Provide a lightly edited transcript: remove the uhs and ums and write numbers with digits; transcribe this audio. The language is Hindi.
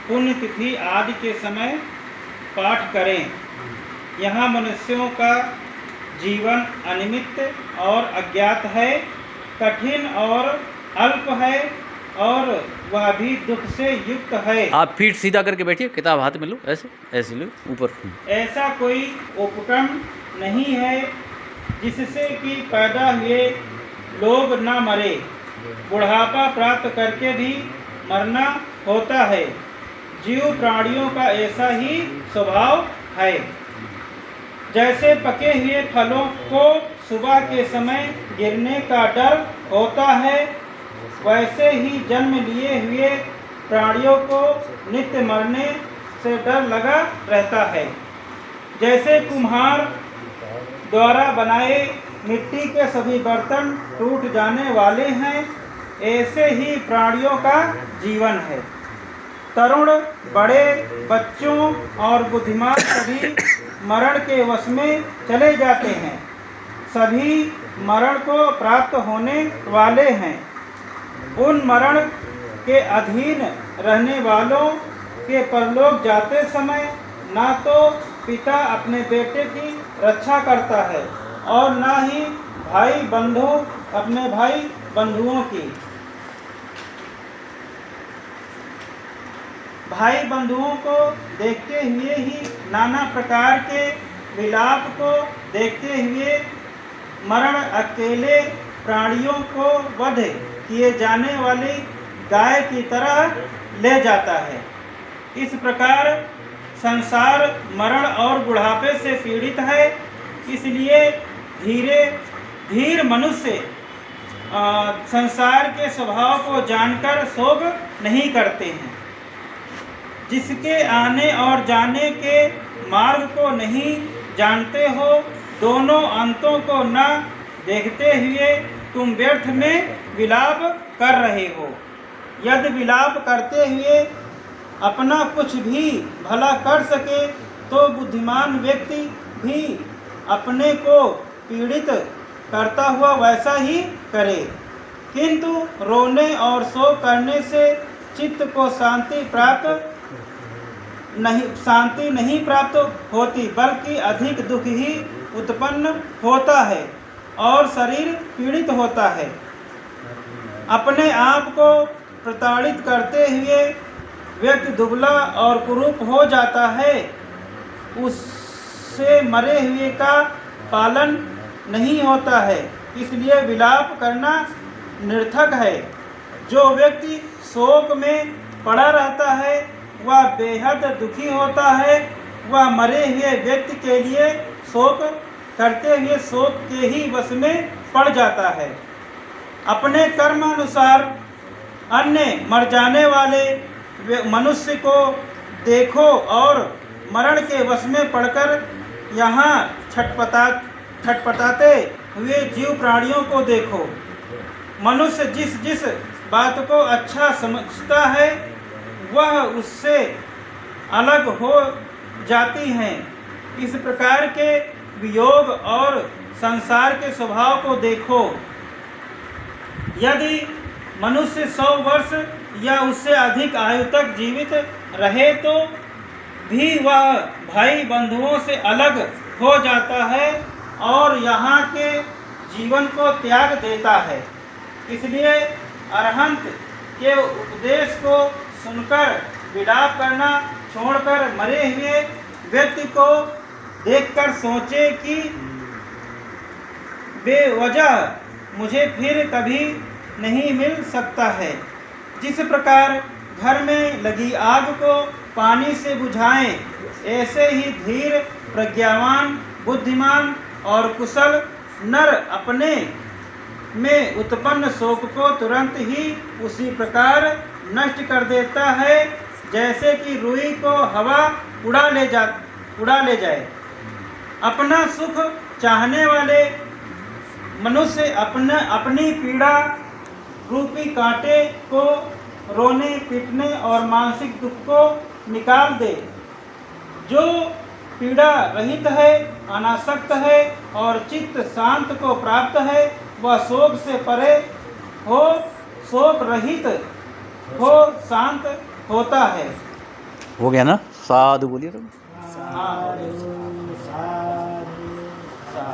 पुण्यतिथि आदि के समय पाठ करें। यहाँ मनुष्यों का जीवन अनिमित और अज्ञात है, कठिन और अल्प है और वह भी दुख से युक्त है। आप फीट सीधा करके बैठिए, किताब हाथ में लो, ऐसे ऐसे लो ऊपर। ऐसा कोई उपक्रम नहीं है जिससे कि पैदा हुए लोग न मरे। बुढ़ापा प्राप्त करके भी मरना होता है। जीव प्राणियों का ऐसा ही स्वभाव है। जैसे पके हुए फलों को सुबह के समय गिरने का डर होता है, वैसे ही जन्म लिए हुए प्राणियों को नित्य मरने से डर लगा रहता है। जैसे कुम्हार द्वारा बनाए मिट्टी के सभी बर्तन टूट जाने वाले हैं, ऐसे ही प्राणियों का जीवन है। तरुण, बड़े, बच्चों और बुद्धिमान सभी मरण के वश में चले जाते हैं। सभी मरण को प्राप्त होने वाले हैं। उन मरण के अधीन रहने वालों के परलोक जाते समय ना तो पिता अपने बेटे की रक्षा करता है और ना ही भाई बंधु अपने भाई बंधुओं की। भाई बंधुओं को देखते हुए ही नाना प्रकार के विलाप को देखते हुए मरण अकेले प्राणियों को वध किए जाने वाली गाय की तरह ले जाता है। इस प्रकार संसार मरण और बुढ़ापे से पीड़ित है। इसलिए धीर मनुष्य संसार के स्वभाव को जानकर शोक नहीं करते हैं। जिसके आने और जाने के मार्ग को नहीं जानते हो, दोनों अंतों को न देखते हुए तुम व्यर्थ में विलाप कर रहे हो। यदि विलाप करते हुए अपना कुछ भी भला कर सके तो बुद्धिमान व्यक्ति भी अपने को पीड़ित करता हुआ वैसा ही करे। किंतु रोने और शोक करने से चित्त को शांति नहीं प्राप्त होती, बल्कि अधिक दुख ही उत्पन्न होता है और शरीर पीड़ित होता है। अपने आप को प्रताड़ित करते हुए व्यक्ति दुबला और कुरूप हो जाता है। उससे मरे हुए का पालन नहीं होता है, इसलिए विलाप करना निरर्थक है। जो व्यक्ति शोक में पड़ा रहता है वह बेहद दुखी होता है। वह मरे हुए व्यक्ति के लिए शोक करते हुए शोक के ही वश में पड़ जाता है। अपने कर्मानुसार अन्य मर जाने वाले मनुष्य को देखो और मरण के वश में पड़कर यहाँ छटपटाते हुए जीव प्राणियों को देखो। मनुष्य जिस बात को अच्छा समझता है वह उससे अलग हो जाती हैं। इस प्रकार के वियोग और संसार के स्वभाव को देखो। यदि मनुष्य 100 वर्ष या उससे अधिक आयु तक जीवित रहे तो भी वह भाई बंधुओं से अलग हो जाता है और यहाँ के जीवन को त्याग देता है। इसलिए अरहंत के उपदेश को सुनकर विलाप करना छोड़कर मरे हुए व्यक्ति को देखकर सोचे कि बेवजह मुझे फिर कभी नहीं मिल सकता है। जिस प्रकार घर में लगी आग को पानी से बुझाएं, ऐसे ही धीर, प्रज्ञावान, बुद्धिमान और कुशल नर अपने में उत्पन्न शोक को तुरंत ही उसी प्रकार नष्ट कर देता है जैसे कि रुई को हवा उड़ा ले जाए। अपना सुख चाहने वाले मनुष्य अपनी पीड़ा रूपी कांटे को रोने, पीटने और मानसिक दुख को निकाल दे। जो पीड़ा रहित है, अनासक्त है और चित्त शांत को प्राप्त है, वह शोक से परे हो, शोक रहित हो, शांत होता है। हो गया ना? साधु बोलिए तुम। साधु